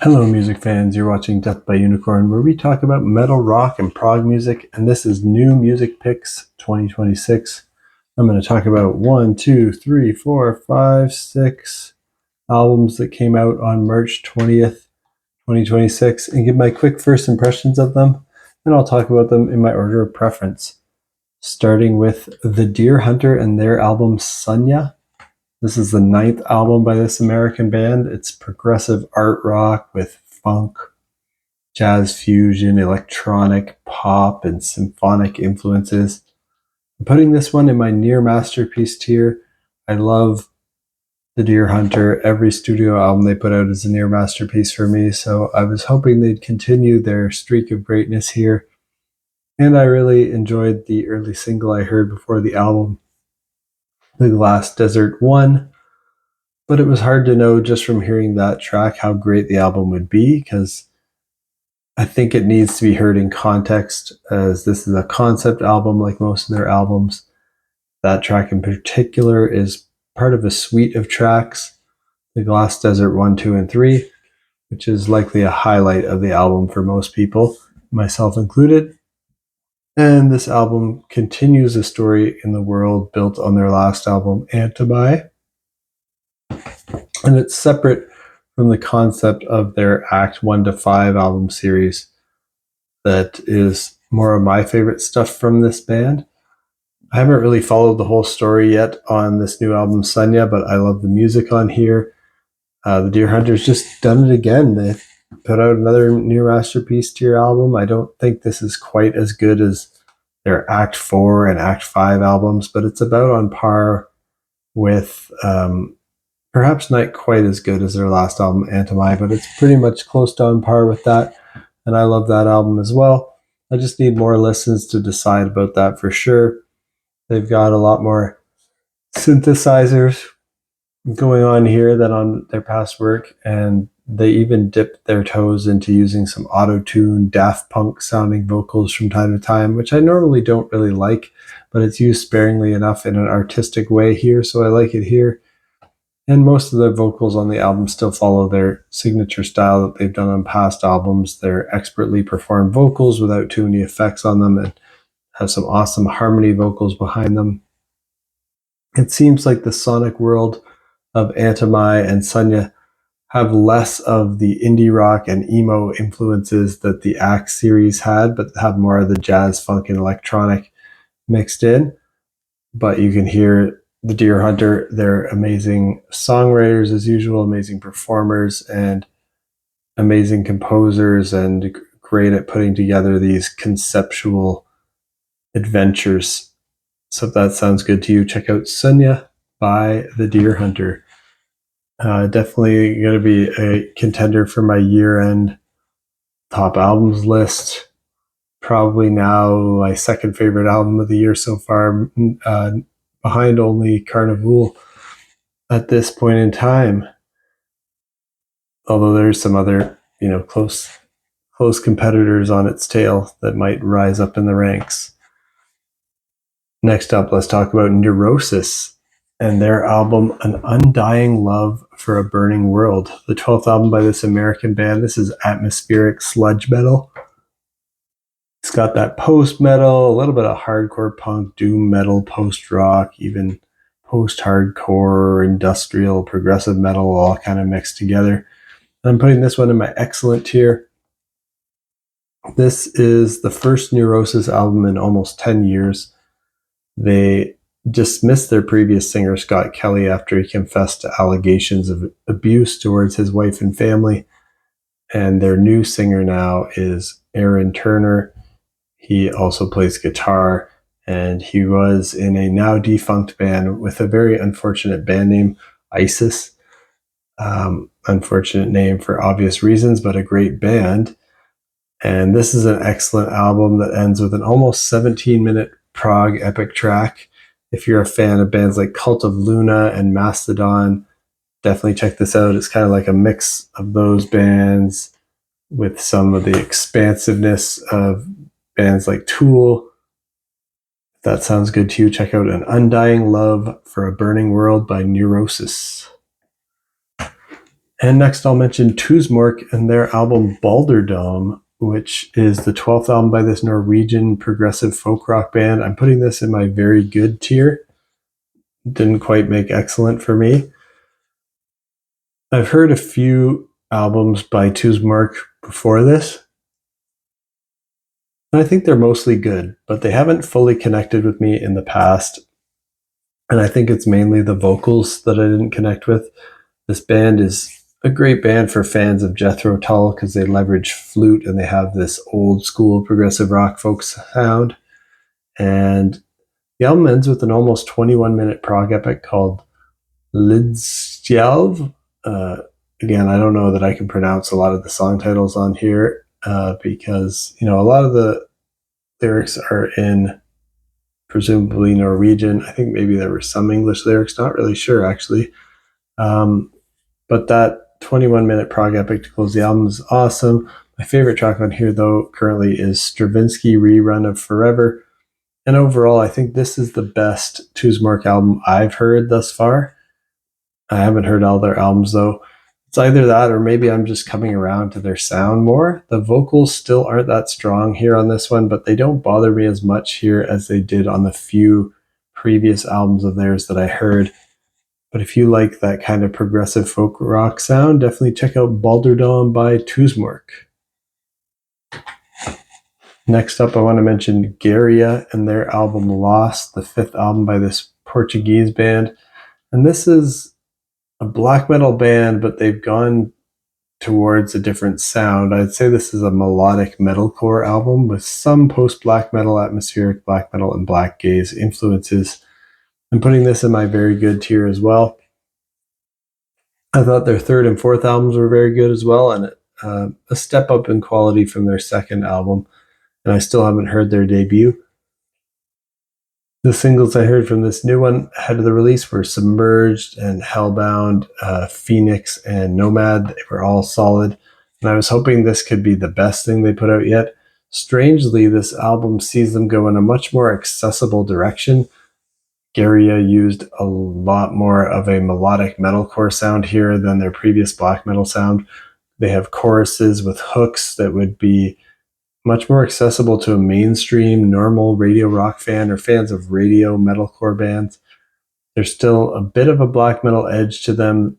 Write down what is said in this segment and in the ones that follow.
Hello, music fans. You're watching Death by Unicorn, where we talk about metal, rock, and prog music, and this is New Music Picks 2026. I'm going to talk about 1, 2, 3, 4, 5, 6 albums that came out on March 20th, 2026, and give my quick first impressions of them, and I'll talk about them in my order of preference. Starting with The Deer Hunter and their album Sunya. This is the 9th album by this American band. It's progressive art rock with funk, jazz fusion, electronic, pop, and symphonic influences. I'm putting this one in my near masterpiece tier. I love The Deer Hunter. Every studio album they put out is a near masterpiece for me, so I was hoping they'd continue their streak of greatness here. And I really enjoyed the early single I heard before the album, The Glass Desert 1. But it was hard to know just from hearing that track how great the album would be, because I think it needs to be heard in context, as this is a concept album like most of their albums. That track in particular is part of a suite of tracks, The Glass Desert 1, 2, and 3, which is likely a highlight of the album for most people, myself included. And this album continues a story in the world built on their last album, Antibi. And it's separate from the concept of their Act 1 to 5 album series that is more of my favorite stuff from this band. I haven't really followed the whole story yet on this new album, Sunya, but I love the music on here. The Deer Hunter's just done it again. They put out another near masterpiece tier album. I don't think this is quite as good as their Act 4 and Act 5 albums, but it's about on par with perhaps not quite as good as their last album, Antibi, but it's pretty much close to on par with that, and I love that album as well. I just need more listens to decide about that for sure. They've got a lot more synthesizers going on here than on their past work, and they even dipped their toes into using some auto-tune, Daft Punk sounding vocals from time to time, which I normally don't really like, but it's used sparingly enough in an artistic way here, so I like it here. And most of the vocals on the album still follow their signature style that they've done on past albums. They're expertly performed vocals without too many effects on them, and have some awesome harmony vocals behind them. It seems like the sonic world of Antibi and Sunya have less of the indie rock and emo influences that the Act series had, but have more of the jazz, funk, and electronic mixed in. But you can hear the Deer Hunter, they're amazing songwriters as usual, amazing performers, and amazing composers, and great at putting together these conceptual adventures. So if that sounds good to you, check out Sunya by the Deer Hunter. Definitely going to be a contender for my year-end top albums list. Probably now my second favorite album of the year so far, behind only Carnival at this point in time. Although there's some other, close competitors on its tail that might rise up in the ranks. Next up, let's talk about Neurosis and their album, An Undying Love for a Burning World. The 12th album by this American band. This is atmospheric sludge metal. It's got that post-metal, a little bit of hardcore punk, doom metal, post-rock, even post-hardcore, industrial, progressive metal, all kind of mixed together. And I'm putting this one in my excellent tier. This is the first Neurosis album in almost 10 years. They dismissed their previous singer, Scott Kelly, after he confessed to allegations of abuse towards his wife and family. And their new singer now is Aaron Turner. He also plays guitar, and he was in a now defunct band with a very unfortunate band name, ISIS. Unfortunate name for obvious reasons, but a great band. And this is an excellent album that ends with an almost 17-minute prog epic track. If you're a fan of bands like Cult of Luna and Mastodon, definitely check this out. It's kind of like a mix of those bands with some of the expansiveness of bands like Tool. If that sounds good to you, check out An Undying Love for a Burning World by Neurosis. And next I'll mention Tusmorke and their album Balderdom, which is the 12th album by this Norwegian progressive folk rock band. I'm putting this in my very good tier. Didn't quite make excellent for me. I've heard a few albums by Tusmørke before this, and I think they're mostly good, but they haven't fully connected with me in the past. And I think it's mainly the vocals that I didn't connect with. This band is a great band for fans of Jethro Tull because they leverage flute and they have this old school progressive rock folk sound. And the album ends with an almost 21-minute prog epic called Lidstjalv. Again, I don't know that I can pronounce a lot of the song titles on here because, a lot of the lyrics are in presumably Norwegian. I think maybe there were some English lyrics, not really sure actually. But that 21-minute prog epic to close the album is awesome. My favorite track on here, though, currently is Stravinsky Rerun of Forever. And overall, I think this is the best Tusmørke album I've heard thus far. I haven't heard all their albums, though. It's either that or maybe I'm just coming around to their sound more. The vocals still aren't that strong here on this one, but they don't bother me as much here as they did on the few previous albums of theirs that I heard. But if you like that kind of progressive folk rock sound, definitely check out Balderdom by Tusmørke. Next up, I want to mention Gaerea and their album Lost, the 5th album by this Portuguese band. And this is a black metal band, but they've gone towards a different sound. I'd say this is a melodic metalcore album with some post-black metal, atmospheric black metal, and black gaze influences. I'm putting this in my very good tier as well. I thought their 3rd and 4th albums were very good as well, and a step up in quality from their 2nd album, and I still haven't heard their debut. The singles I heard from this new one ahead of the release were Submerged and Hellbound, Phoenix, and Nomad. They were all solid, and I was hoping this could be the best thing they put out yet. Strangely, this album sees them go in a much more accessible direction. Gaerea used a lot more of a melodic metalcore sound here than their previous black metal sound. They have choruses with hooks that would be much more accessible to a mainstream, normal radio rock fan or fans of radio metalcore bands. There's still a bit of a black metal edge to them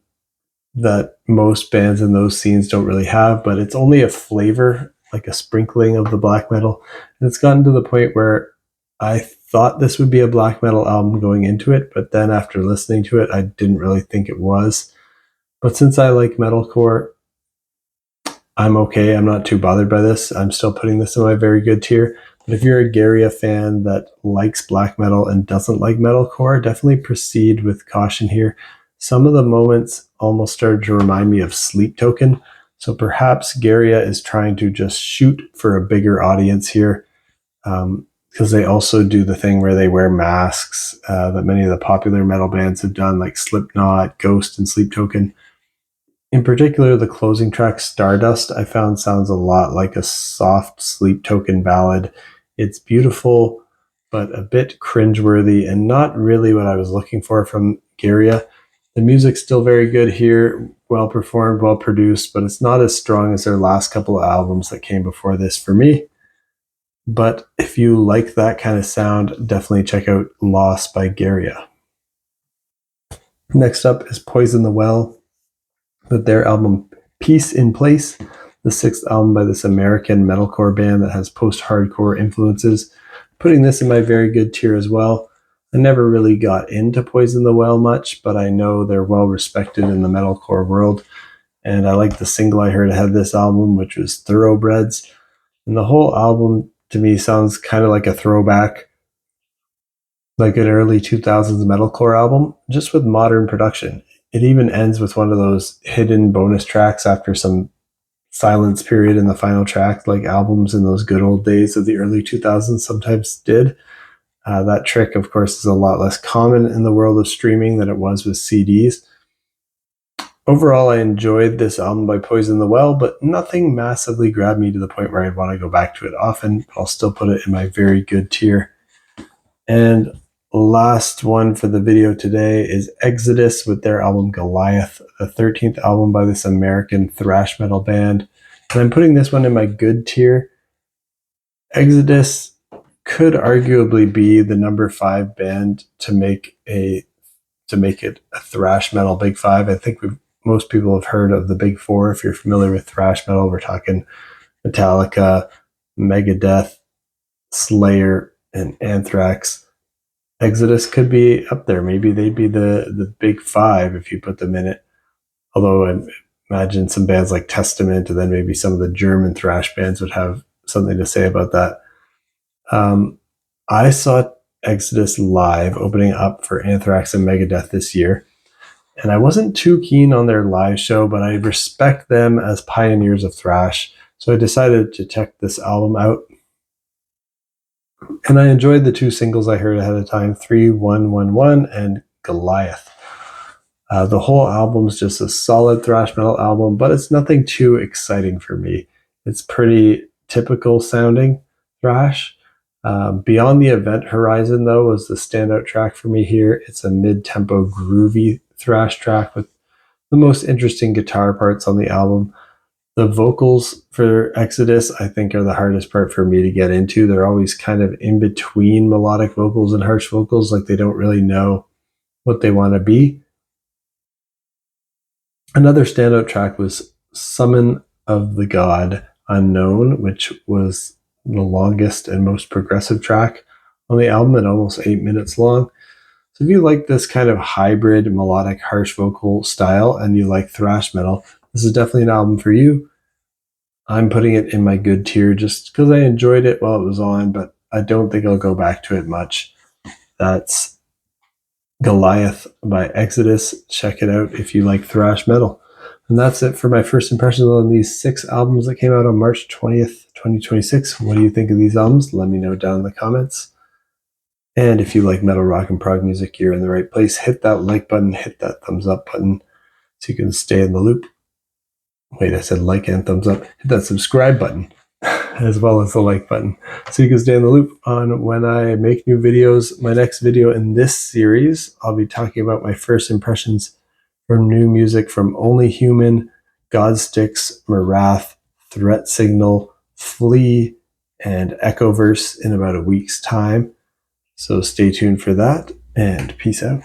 that most bands in those scenes don't really have, but it's only a flavor, like a sprinkling of the black metal. And it's gotten to the point where I thought this would be a black metal album going into it, but then after listening to it, I didn't really think it was. But since I like metalcore, I'm okay. I'm not too bothered by this. I'm still putting this in my very good tier. But if you're a Gaerea fan that likes black metal and doesn't like metalcore, definitely proceed with caution here. Some of the moments almost started to remind me of Sleep Token. So perhaps Gaerea is trying to just shoot for a bigger audience here. Because they also do the thing where they wear masks that many of the popular metal bands have done, like Slipknot, Ghost, and Sleep Token. In particular, the closing track, Stardust, I found sounds a lot like a soft Sleep Token ballad. It's beautiful, but a bit cringeworthy and not really what I was looking for from Gaerea. The music's still very good here, well performed, well produced, but it's not as strong as their last couple of albums that came before this for me. But if you like that kind of sound, definitely check out Lost by Gaerea. Next up is Poison the Well with their album Peace in Place, the 6th album by this American metalcore band that has post-hardcore influences. Putting this in my very good tier as well. I never really got into Poison the Well much, but I know they're well respected in the metalcore world. And I like the single I heard ahead of this album, which was Thoroughbreds. And the whole album to me sounds kind of like a throwback, like an early 2000s metalcore album, just with modern production. It even ends with one of those hidden bonus tracks after some silence period in the final track, like albums in those good old days of the early 2000s sometimes did. That trick, of course, is a lot less common in the world of streaming than it was with CDs. Overall, I enjoyed this album by Poison the Well, but nothing massively grabbed me to the point where I'd want to go back to it often. I'll still put it in my very good tier. And last one for the video today is Exodus with their album Goliath, the 13th album by this American thrash metal band. And I'm putting this one in my good tier. Exodus could arguably be the number 5 band to make it a thrash metal big 5. I think most people have heard of the big 4. If you're familiar with thrash metal, we're talking Metallica, Megadeth, Slayer, and Anthrax. Exodus could be up there. Maybe they'd be the big 5 if you put them in it. Although I imagine some bands like Testament and then maybe some of the German thrash bands would have something to say about that. I saw Exodus live opening up for Anthrax and Megadeth this year, and I wasn't too keen on their live show, but I respect them as pioneers of thrash, so I decided to check this album out. And I enjoyed the 2 singles I heard ahead of time, 3111 and Goliath. The whole album's just a solid thrash metal album, but it's nothing too exciting for me. It's pretty typical sounding thrash. Beyond the Event Horizon, though, was the standout track for me here. It's a mid-tempo groovy thrash track with the most interesting guitar parts on the album. The vocals for Exodus, I think, are the hardest part for me to get into. They're always kind of in between melodic vocals and harsh vocals, like they don't really know what they want to be. Another standout track was Summon of the God Unknown, which was the longest and most progressive track on the album at almost 8 minutes long. So if you like this kind of hybrid melodic harsh vocal style and you like thrash metal, this is definitely an album for you. I'm putting it in my good tier just because I enjoyed it while it was on, but I don't think I'll go back to it much. That's Goliath by Exodus. Check it out if you like thrash metal. And that's it for my first impressions on these 6 albums that came out on March 20th, 2026. What do you think of these albums? Let me know down in the comments. And if you like metal, rock, and prog music, you're in the right place. Hit that like button, hit that thumbs up button so you can stay in the loop. Wait, I said like and thumbs up. Hit that subscribe button as well as the like button so you can stay in the loop on when I make new videos. My next video in this series, I'll be talking about my first impressions from new music from Only Human, Godsticks, Marath, Threat Signal, Flea, and Echoverse in about a week's time. So stay tuned for that, and peace out.